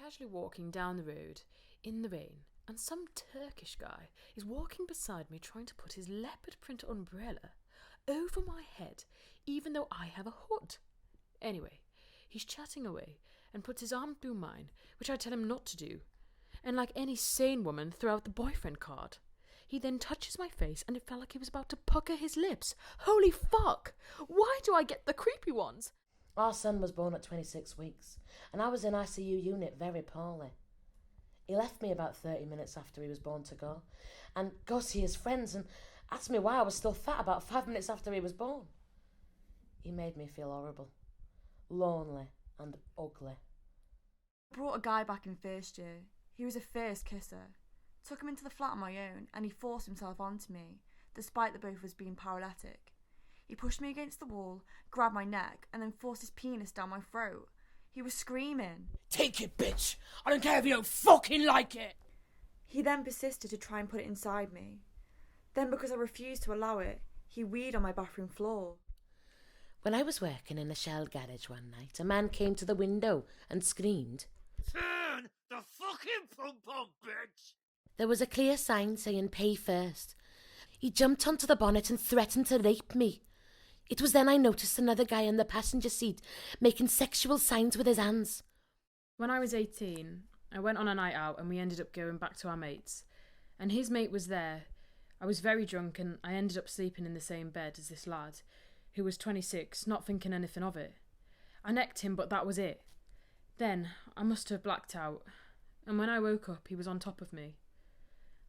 casually walking down the road in the rain, and some Turkish guy is walking beside me trying to put his leopard print umbrella over my head, even though I have a hood. Anyway, he's chatting away and puts his arm through mine, which I tell him not to do, and like any sane woman, throw out the boyfriend card. He then touches my face and it felt like he was about to pucker his lips. Holy fuck! Why do I get the creepy ones? Our son was born at 26 weeks, and I was in ICU unit very poorly. He left me about 30 minutes after he was born to go, and go see his friends, and asked me why I was still fat about 5 minutes after he was born. He made me feel horrible, lonely and ugly. I brought a guy back in first year. He was a first kisser. Took him into the flat on my own, and he forced himself onto me, despite the both of us being paralytic. He pushed me against the wall, grabbed my neck, and then forced his penis down my throat. He was screaming. Take it, bitch! I don't care if you don't fucking like it! He then persisted to try and put it inside me. Then, because I refused to allow it, he weed on my bathroom floor. When I was working in a Shell garage one night, a man came to the window and screamed, Turn the fucking pump on, bitch! There was a clear sign saying pay first. He jumped onto the bonnet and threatened to rape me. It was then I noticed another guy in the passenger seat making sexual signs with his hands. When I was 18, I went on a night out and we ended up going back to our mates. And his mate was there. I was very drunk and I ended up sleeping in the same bed as this lad, who was 26, not thinking anything of it. I necked him, but that was it. Then I must have blacked out, and when I woke up, he was on top of me.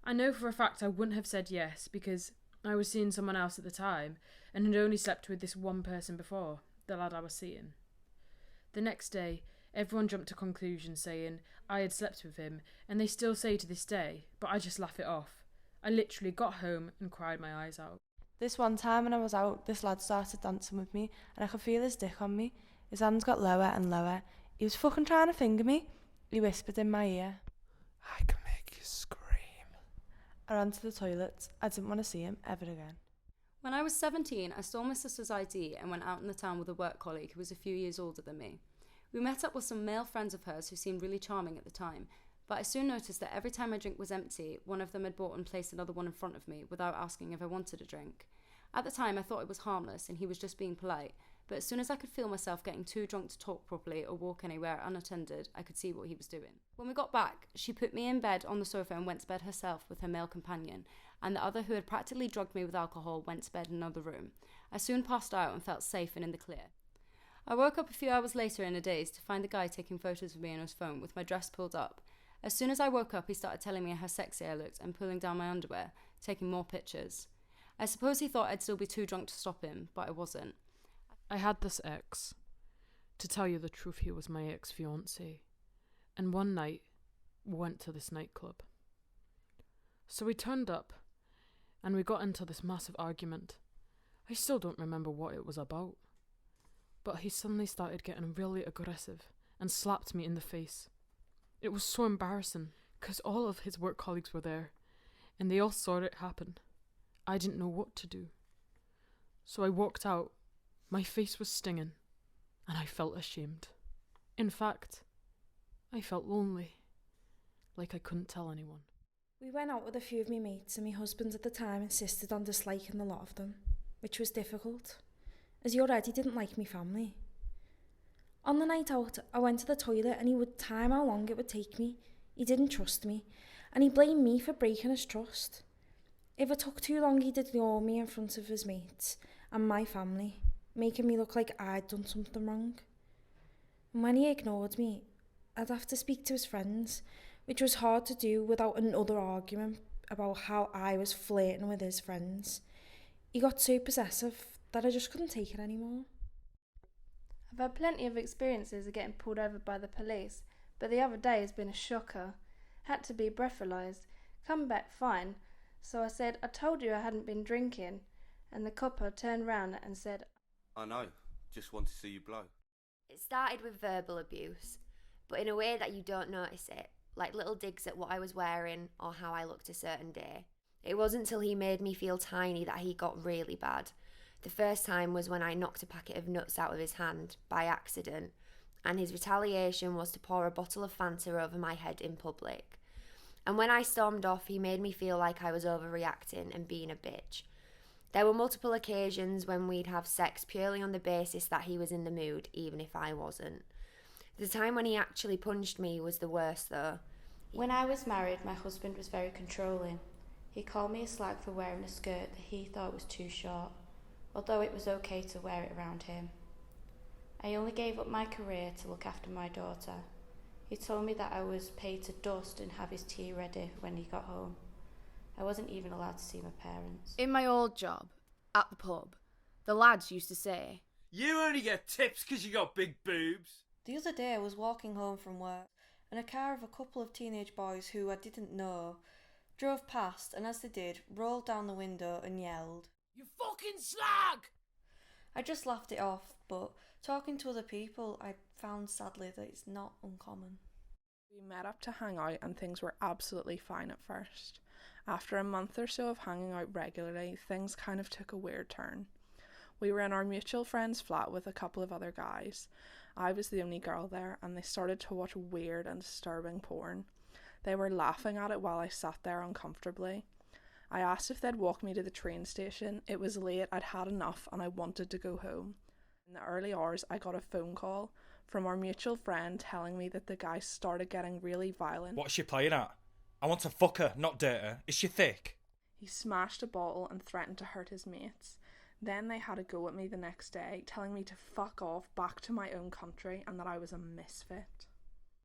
I know for a fact I wouldn't have said yes because I was seeing someone else at the time and had only slept with this one person before, the lad I was seeing. The next day, everyone jumped to conclusions saying I had slept with him, and they still say to this day, but I just laugh it off. I literally got home and cried my eyes out. This one time when I was out, this lad started dancing with me and I could feel his dick on me. His hands got lower and lower. He was fucking trying to finger me. He whispered in my ear, I can make you scream. I ran to the toilet. I didn't want to see him ever again. When I was 17, I stole my sister's ID and went out in the town with a work colleague who was a few years older than me. We met up with some male friends of hers who seemed really charming at the time, but I soon noticed that every time my drink was empty, one of them had bought and placed another one in front of me without asking if I wanted a drink. At the time, I thought it was harmless and he was just being polite, but as soon as I could feel myself getting too drunk to talk properly or walk anywhere unattended, I could see what he was doing. When we got back, she put me in bed on the sofa and went to bed herself with her male companion, and the other, who had practically drugged me with alcohol, went to bed in another room. I soon passed out and felt safe and in the clear. I woke up a few hours later in a daze to find the guy taking photos of me on his phone with my dress pulled up. As soon as I woke up, he started telling me how sexy I looked and pulling down my underwear, taking more pictures. I suppose he thought I'd still be too drunk to stop him, but I wasn't. I had this ex. To tell you the truth, he was my ex-fiancé. And one night, we went to this nightclub. So we turned up, and we got into this massive argument. I still don't remember what it was about. But he suddenly started getting really aggressive and slapped me in the face. It was so embarrassing, because all of his work colleagues were there, and they all saw it happen. I didn't know what to do. So I walked out. My face was stinging, and I felt ashamed. In fact, I felt lonely, like I couldn't tell anyone. We went out with a few of my mates, and my husband at the time insisted on disliking a lot of them, which was difficult, as he already didn't like me family. On the night out, I went to the toilet and he would time how long it would take me. He didn't trust me, and he blamed me for breaking his trust. If it took too long, he'd ignore me in front of his mates and my family, making me look like I'd done something wrong. And when he ignored me, I'd have to speak to his friends, which was hard to do without another argument about how I was flirting with his friends. He got so possessive that I just couldn't take it anymore. I've had plenty of experiences of getting pulled over by the police, but the other day has been a shocker. Had to be breathalyzed, come back fine, so I said, I told you I hadn't been drinking, and the copper turned round and said, I know, just want to see you blow. It started with verbal abuse, but in a way that you don't notice it, like little digs at what I was wearing or how I looked a certain day. It wasn't till he made me feel tiny that he got really bad. The first time was when I knocked a packet of nuts out of his hand by accident, and his retaliation was to pour a bottle of Fanta over my head in public. And when I stormed off, he made me feel like I was overreacting and being a bitch. There were multiple occasions when we'd have sex purely on the basis that he was in the mood, even if I wasn't. The time when he actually punched me was the worst, though. When I was married, my husband was very controlling. He called me a slag for wearing a skirt that he thought was too short, although it was okay to wear it around him. I only gave up my career to look after my daughter. He told me that I was paid to dust and have his tea ready when he got home. I wasn't even allowed to see my parents. In my old job, at the pub, the lads used to say, "You only get tips because you got big boobs." The other day I was walking home from work and a car of a couple of teenage boys who I didn't know drove past, and as they did, rolled down the window and yelled, "You fucking slag!" I just laughed it off, but talking to other people, I found sadly that it's not uncommon. We met up to hang out and things were absolutely fine at first. After a month or so of hanging out regularly, things kind of took a weird turn. We were in our mutual friend's flat with a couple of other guys. I was the only girl there, and they started to watch weird and disturbing porn. They were laughing at it while I sat there uncomfortably. I asked if they'd walk me to the train station. It was late, I'd had enough, and I wanted to go home. In the early hours, I got a phone call from our mutual friend telling me that the guy started getting really violent. What's she playing at? I want to fuck her, not date her. Is she thick? He smashed a bottle and threatened to hurt his mates. Then they had a go at me the next day, telling me to fuck off back to my own country and that I was a misfit.